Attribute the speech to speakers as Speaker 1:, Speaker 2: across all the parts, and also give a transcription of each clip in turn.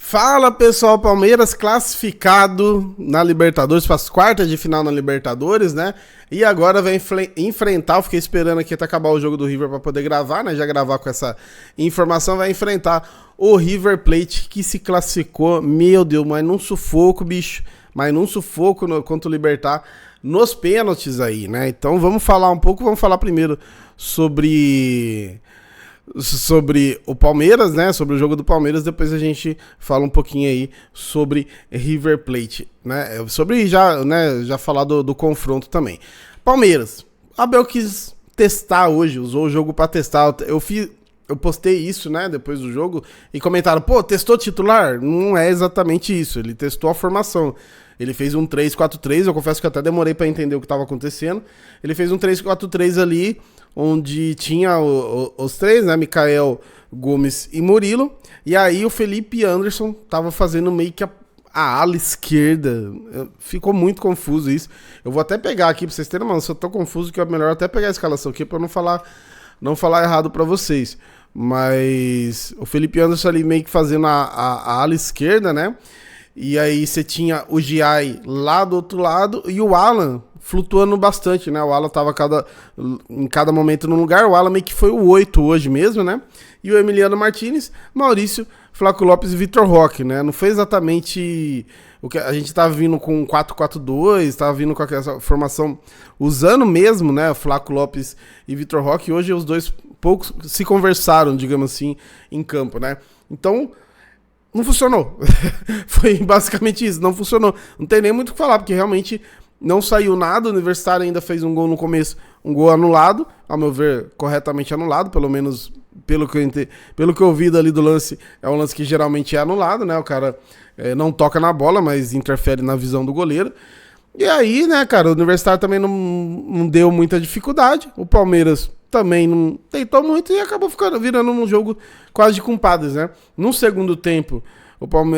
Speaker 1: Fala pessoal, Palmeiras classificado na Libertadores, para as quartas de final na Libertadores, né? E agora vai enfrentar, eu fiquei esperando aqui até acabar o jogo do River para poder gravar, né? Já gravar com essa informação, vai enfrentar o River Plate que se classificou, meu Deus, mas num sufoco, bicho, mas num sufoco contra o Libertad nos pênaltis aí, né? Então vamos falar primeiro sobre o Palmeiras, né? Sobre o jogo do Palmeiras, depois a gente fala um pouquinho aí sobre River Plate, né? Sobre já falar do confronto também. Palmeiras, Abel quis testar hoje, usou o jogo para testar. Eu postei isso, né, depois do jogo, e comentaram, pô, testou titular? Não é exatamente isso, ele testou a formação. Ele fez um 3-4-3, eu confesso que eu até demorei para entender o que estava acontecendo. Ele fez um 3-4-3 ali, onde tinha os três, né, Michael, Gomes e Murilo, e aí o Felipe Anderson tava fazendo meio que a ala esquerda. Ficou muito confuso isso. Eu vou até pegar aqui pra vocês terem uma noção, eu tô confuso que é melhor até pegar a escalação aqui pra eu não falar errado pra vocês. Mas o Felipe Anderson ali meio que fazendo a ala esquerda, né? E aí você tinha o Giai lá do outro lado e o Alan flutuando bastante, né? O Alan tava em cada momento num lugar. O Alan meio que foi o 8 hoje mesmo, né? E o Emiliano Martinez, Maurício, Flaco Lopes e Vitor Roque, né? Não foi exatamente o que a gente tava vindo com 4-4-2, tava vindo com essa formação usando mesmo, né? Flaco Lopes e Vitor Roque. Hoje os dois poucos se conversaram, digamos assim, em campo, né? Então não funcionou. Foi basicamente isso, não funcionou. Não tem nem muito o que falar, porque realmente não saiu nada. O Universitário ainda fez um gol no começo, um gol anulado, ao meu ver, corretamente anulado, pelo menos pelo que eu vi dali do lance, é um lance que geralmente é anulado, né? O cara não toca na bola, mas interfere na visão do goleiro. E aí, né, cara, o Universitário também não deu muita dificuldade. O Palmeiras também não tentou muito e acabou virando um jogo quase de culpados, né? No segundo tempo,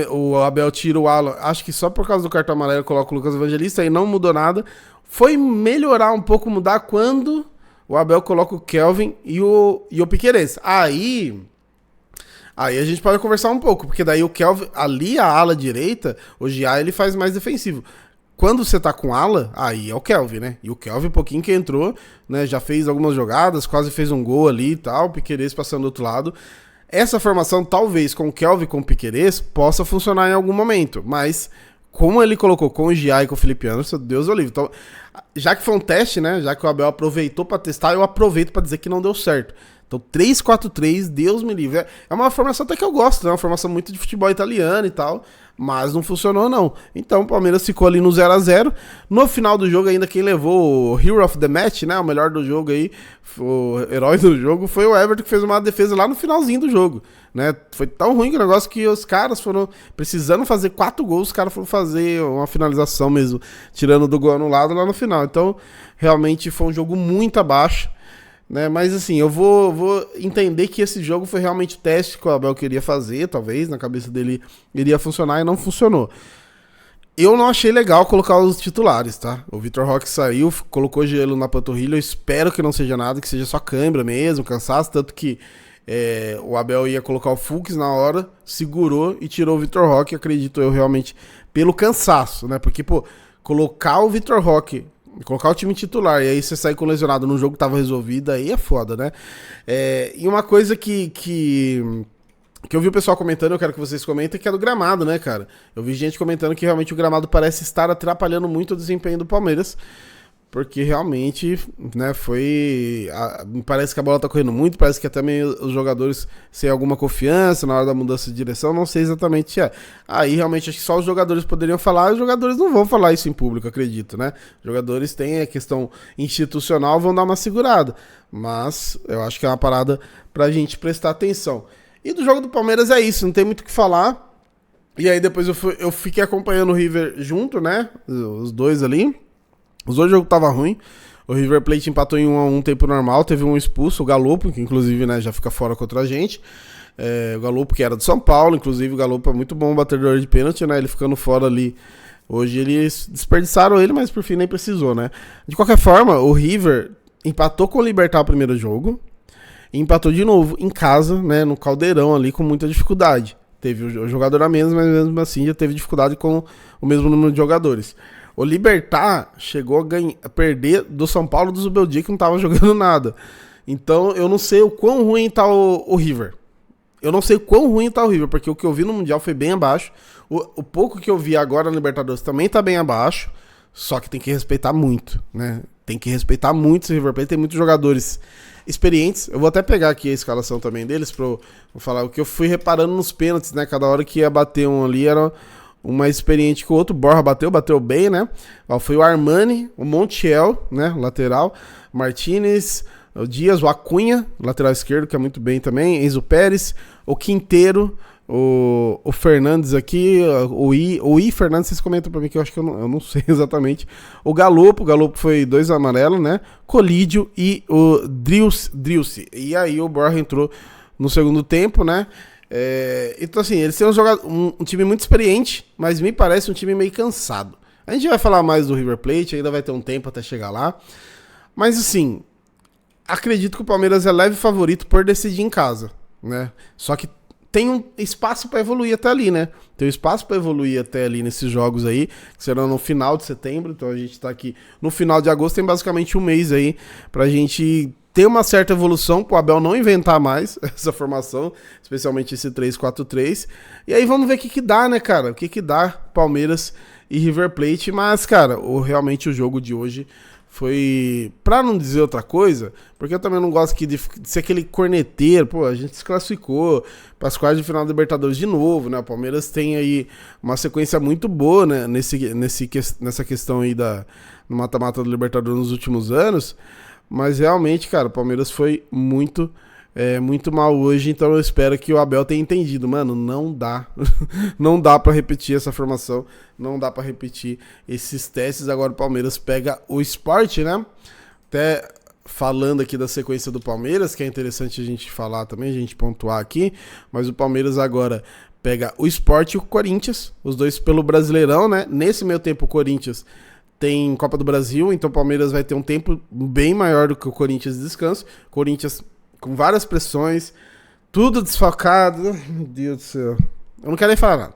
Speaker 1: o Abel tira o Alan, acho que só por causa do cartão amarelo coloca o Lucas Evangelista, aí não mudou nada. Foi melhorar um pouco, mudar quando o Abel coloca o Kelvin e o Piquerez. Aí a gente pode conversar um pouco, porque daí o Kelvin, ali a ala direita, o Gia, ele faz mais defensivo. Quando você tá com ala, aí é o Kelvin, né? E o Kelvin, um pouquinho que entrou, né? Já fez algumas jogadas, quase fez um gol ali e tal, o Piquerez passando do outro lado. Essa formação, talvez, com o Kelvin e com o Piquerez, possa funcionar em algum momento. Mas, como ele colocou com o Gia e com o Felipe Anderson, Deus o livre. Então, já que foi um teste, né? Já que o Abel aproveitou pra testar, eu aproveito pra dizer que não deu certo. Então, 3-4-3, Deus me livre. É uma formação até que eu gosto, né? Uma formação muito de futebol italiano e tal, mas não funcionou, não. Então, o Palmeiras ficou ali no 0-0. No final do jogo, ainda quem levou o Hero of the Match, né? O melhor do jogo aí, o herói do jogo, foi o Everton, que fez uma defesa lá no finalzinho do jogo, né? Foi tão ruim que o negócio que os caras foram precisando fazer 4 gols, os caras foram fazer uma finalização mesmo, tirando do gol anulado lá no final. Então, realmente foi um jogo muito abaixo, né? Mas assim, eu vou entender que esse jogo foi realmente o teste que o Abel queria fazer, talvez, na cabeça dele iria funcionar e não funcionou. Eu não achei legal colocar os titulares, tá? O Vitor Roque saiu, colocou gelo na panturrilha, eu espero que não seja nada, que seja só cãibra mesmo, cansaço, tanto que o Abel ia colocar o Fux na hora, segurou e tirou o Vitor Roque, acredito eu realmente, pelo cansaço, né? Porque, pô, colocar o Vitor Roque, colocar o time titular e aí você sair com lesionado num jogo que tava resolvido, aí é foda, né? E uma coisa que eu vi o pessoal comentando, eu quero que vocês comentem, que é do gramado, né, cara? Eu vi gente comentando que realmente o gramado parece estar atrapalhando muito o desempenho do Palmeiras, porque realmente, né, parece que a bola tá correndo muito, parece que até meio os jogadores sem alguma confiança na hora da mudança de direção, não sei exatamente se é. Aí realmente acho que só os jogadores poderiam falar, os jogadores não vão falar isso em público, acredito, né? Os jogadores têm a questão institucional, vão dar uma segurada, mas eu acho que é uma parada pra gente prestar atenção. E do jogo do Palmeiras é isso, não tem muito o que falar. E aí depois eu fiquei acompanhando o River junto, né, os dois ali. Os dois jogos tava ruim. O River Plate empatou em 1-1 tempo normal. Teve um expulso, o Galopo, que inclusive, né, já fica fora contra a gente. O Galopo, que era do São Paulo, inclusive o Galopo é muito bom batedor de pênalti, né? Ele ficando fora ali. Hoje eles desperdiçaram ele, mas por fim nem precisou, né? De qualquer forma, o River empatou com o Libertad o primeiro jogo. E empatou de novo em casa, né? No Caldeirão ali com muita dificuldade. Teve o jogador a menos, mas mesmo assim já teve dificuldade com o mesmo número de jogadores. O Libertad chegou a perder do São Paulo do Zubeldia, que não tava jogando nada. Então eu não sei o quão ruim tá o River. Eu não sei o quão ruim tá o River, porque o que eu vi no Mundial foi bem abaixo. O pouco que eu vi agora na Libertadores também tá bem abaixo. Só que tem que respeitar muito, né? Tem que respeitar muito esse River Plate. Tem muitos jogadores experientes. Eu vou até pegar aqui a escalação também deles pra falar o que eu fui reparando nos pênaltis, né? Cada hora que ia bater um ali era um mais experiente que o outro. Borja bateu bem, né? Ó, foi o Armani, o Montiel, né? Lateral. Martinez, o Dias, o Acunha, lateral esquerdo, que é muito bem também. Enzo Pérez, o Quinteiro, o Fernandes aqui, o I Fernandes, vocês comentam pra mim que eu acho que eu não sei exatamente. O Galopo foi 2 amarelos, né? Colídio e o Drilce. E aí o Borja entrou no segundo tempo, né? Então assim, eles têm um time muito experiente, mas me parece um time meio cansado. A gente vai falar mais do River Plate, ainda vai ter um tempo até chegar lá. Mas assim, acredito que o Palmeiras é leve favorito por decidir em casa, né? Só que tem um espaço para evoluir até ali, né? Tem um espaço para evoluir até ali nesses jogos aí, que serão no final de setembro. Então a gente tá aqui no final de agosto, tem basicamente um mês aí pra gente ter uma certa evolução, pro Abel não inventar mais essa formação, especialmente esse 3-4-3. E aí vamos ver o que dá, né, cara? O que dá Palmeiras e River Plate. Mas, cara, realmente o jogo de hoje foi, pra não dizer outra coisa, porque eu também não gosto de ser aquele corneteiro. Pô, a gente se classificou para as quartas de final da Libertadores de novo, né? O Palmeiras tem aí uma sequência muito boa, né? Nessa questão aí no mata-mata do Libertadores nos últimos anos. Mas realmente, cara, o Palmeiras foi muito mal hoje, então eu espero que o Abel tenha entendido. Mano, não dá. Não dá pra repetir essa formação, não dá pra repetir esses testes. Agora o Palmeiras pega o Sport, né? Até falando aqui da sequência do Palmeiras, que é interessante a gente falar também, a gente pontuar aqui, mas o Palmeiras agora pega o Sport e o Corinthians, os dois pelo Brasileirão, né? Nesse meio tempo o Corinthians tem Copa do Brasil, então o Palmeiras vai ter um tempo bem maior do que o Corinthians de descanso. Corinthians com várias pressões, tudo desfalcado. Meu Deus do céu. Eu não quero nem falar nada.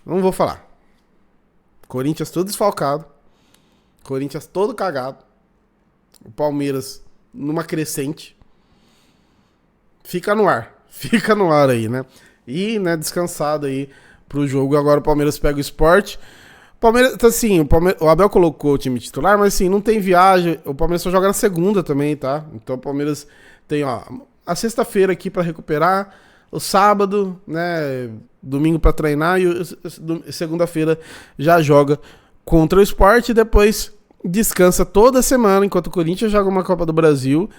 Speaker 1: Não vou falar. Corinthians todo desfalcado. Corinthians todo cagado. O Palmeiras numa crescente. Fica no ar. Fica no ar aí, né? E, né, descansado aí pro jogo. Agora o Palmeiras pega o Sport. Palmeiras, assim, o Abel colocou o time titular, mas assim, não tem viagem. O Palmeiras só joga na segunda também, tá? Então o Palmeiras tem, ó, a sexta-feira aqui pra recuperar, o sábado, né, domingo pra treinar e segunda-feira já joga contra o Sport e depois descansa toda semana, enquanto o Corinthians joga uma Copa do Brasil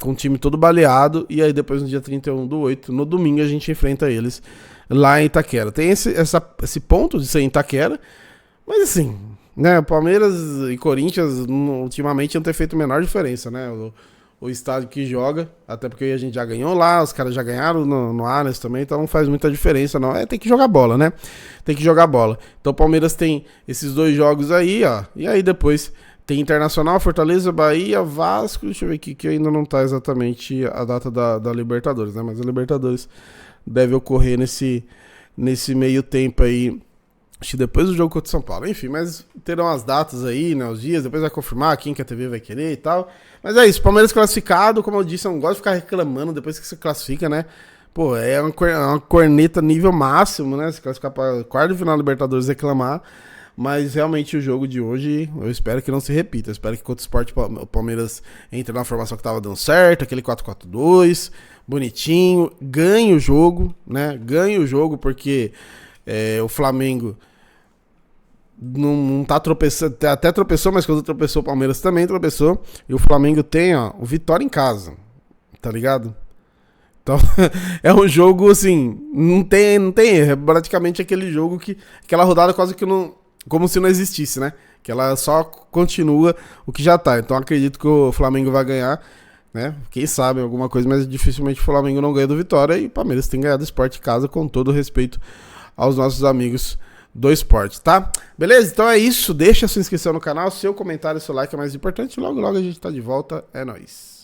Speaker 1: com o time todo baleado, e aí depois no dia 31/8, no domingo, a gente enfrenta eles lá em Itaquera. Tem esse ponto de ser em Itaquera, mas assim, né, Palmeiras e Corinthians ultimamente não tem feito a menor diferença, né? O estádio que joga, até porque a gente já ganhou lá, os caras já ganharam no Allianz também, então não faz muita diferença não. Tem que jogar bola, né? Tem que jogar bola. Então o Palmeiras tem esses 2 jogos aí, ó, e aí depois tem Internacional, Fortaleza, Bahia, Vasco, deixa eu ver aqui, que ainda não tá exatamente a data da Libertadores, né? Mas a Libertadores deve ocorrer nesse meio tempo aí, acho que depois do jogo contra o São Paulo. Enfim, mas terão as datas aí, né, os dias, depois vai confirmar quem que a TV vai querer e tal. Mas é isso, Palmeiras classificado, como eu disse, eu não gosto de ficar reclamando depois que você classifica, né? Pô, é uma corneta nível máximo, né? Se classificar para quarto de final da Libertadores reclamar. Mas realmente o jogo de hoje, eu espero que não se repita. Eu espero que contra o Sport o Palmeiras entre na formação que tava dando certo, aquele 4-4-2, bonitinho, ganhe o jogo, né? Ganhe o jogo, porque o Flamengo não tá tropeçando, até tropeçou, mas quando tropeçou o Palmeiras também tropeçou, e o Flamengo tem, ó, o Vitória em casa, tá ligado? Então, é um jogo, assim, não tem erro, é praticamente aquele jogo aquela rodada quase que não, como se não existisse, né? Que ela só continua o que já tá. Então acredito que o Flamengo vai ganhar, né? Quem sabe alguma coisa, mas dificilmente o Flamengo não ganha do Vitória, e o Palmeiras tem ganhado o Sport em casa, com todo o respeito aos nossos amigos do esporte, tá? Beleza? Então é isso. Deixa a sua inscrição no canal, seu comentário, seu like é mais importante. Logo, logo a gente tá de volta. É nóis.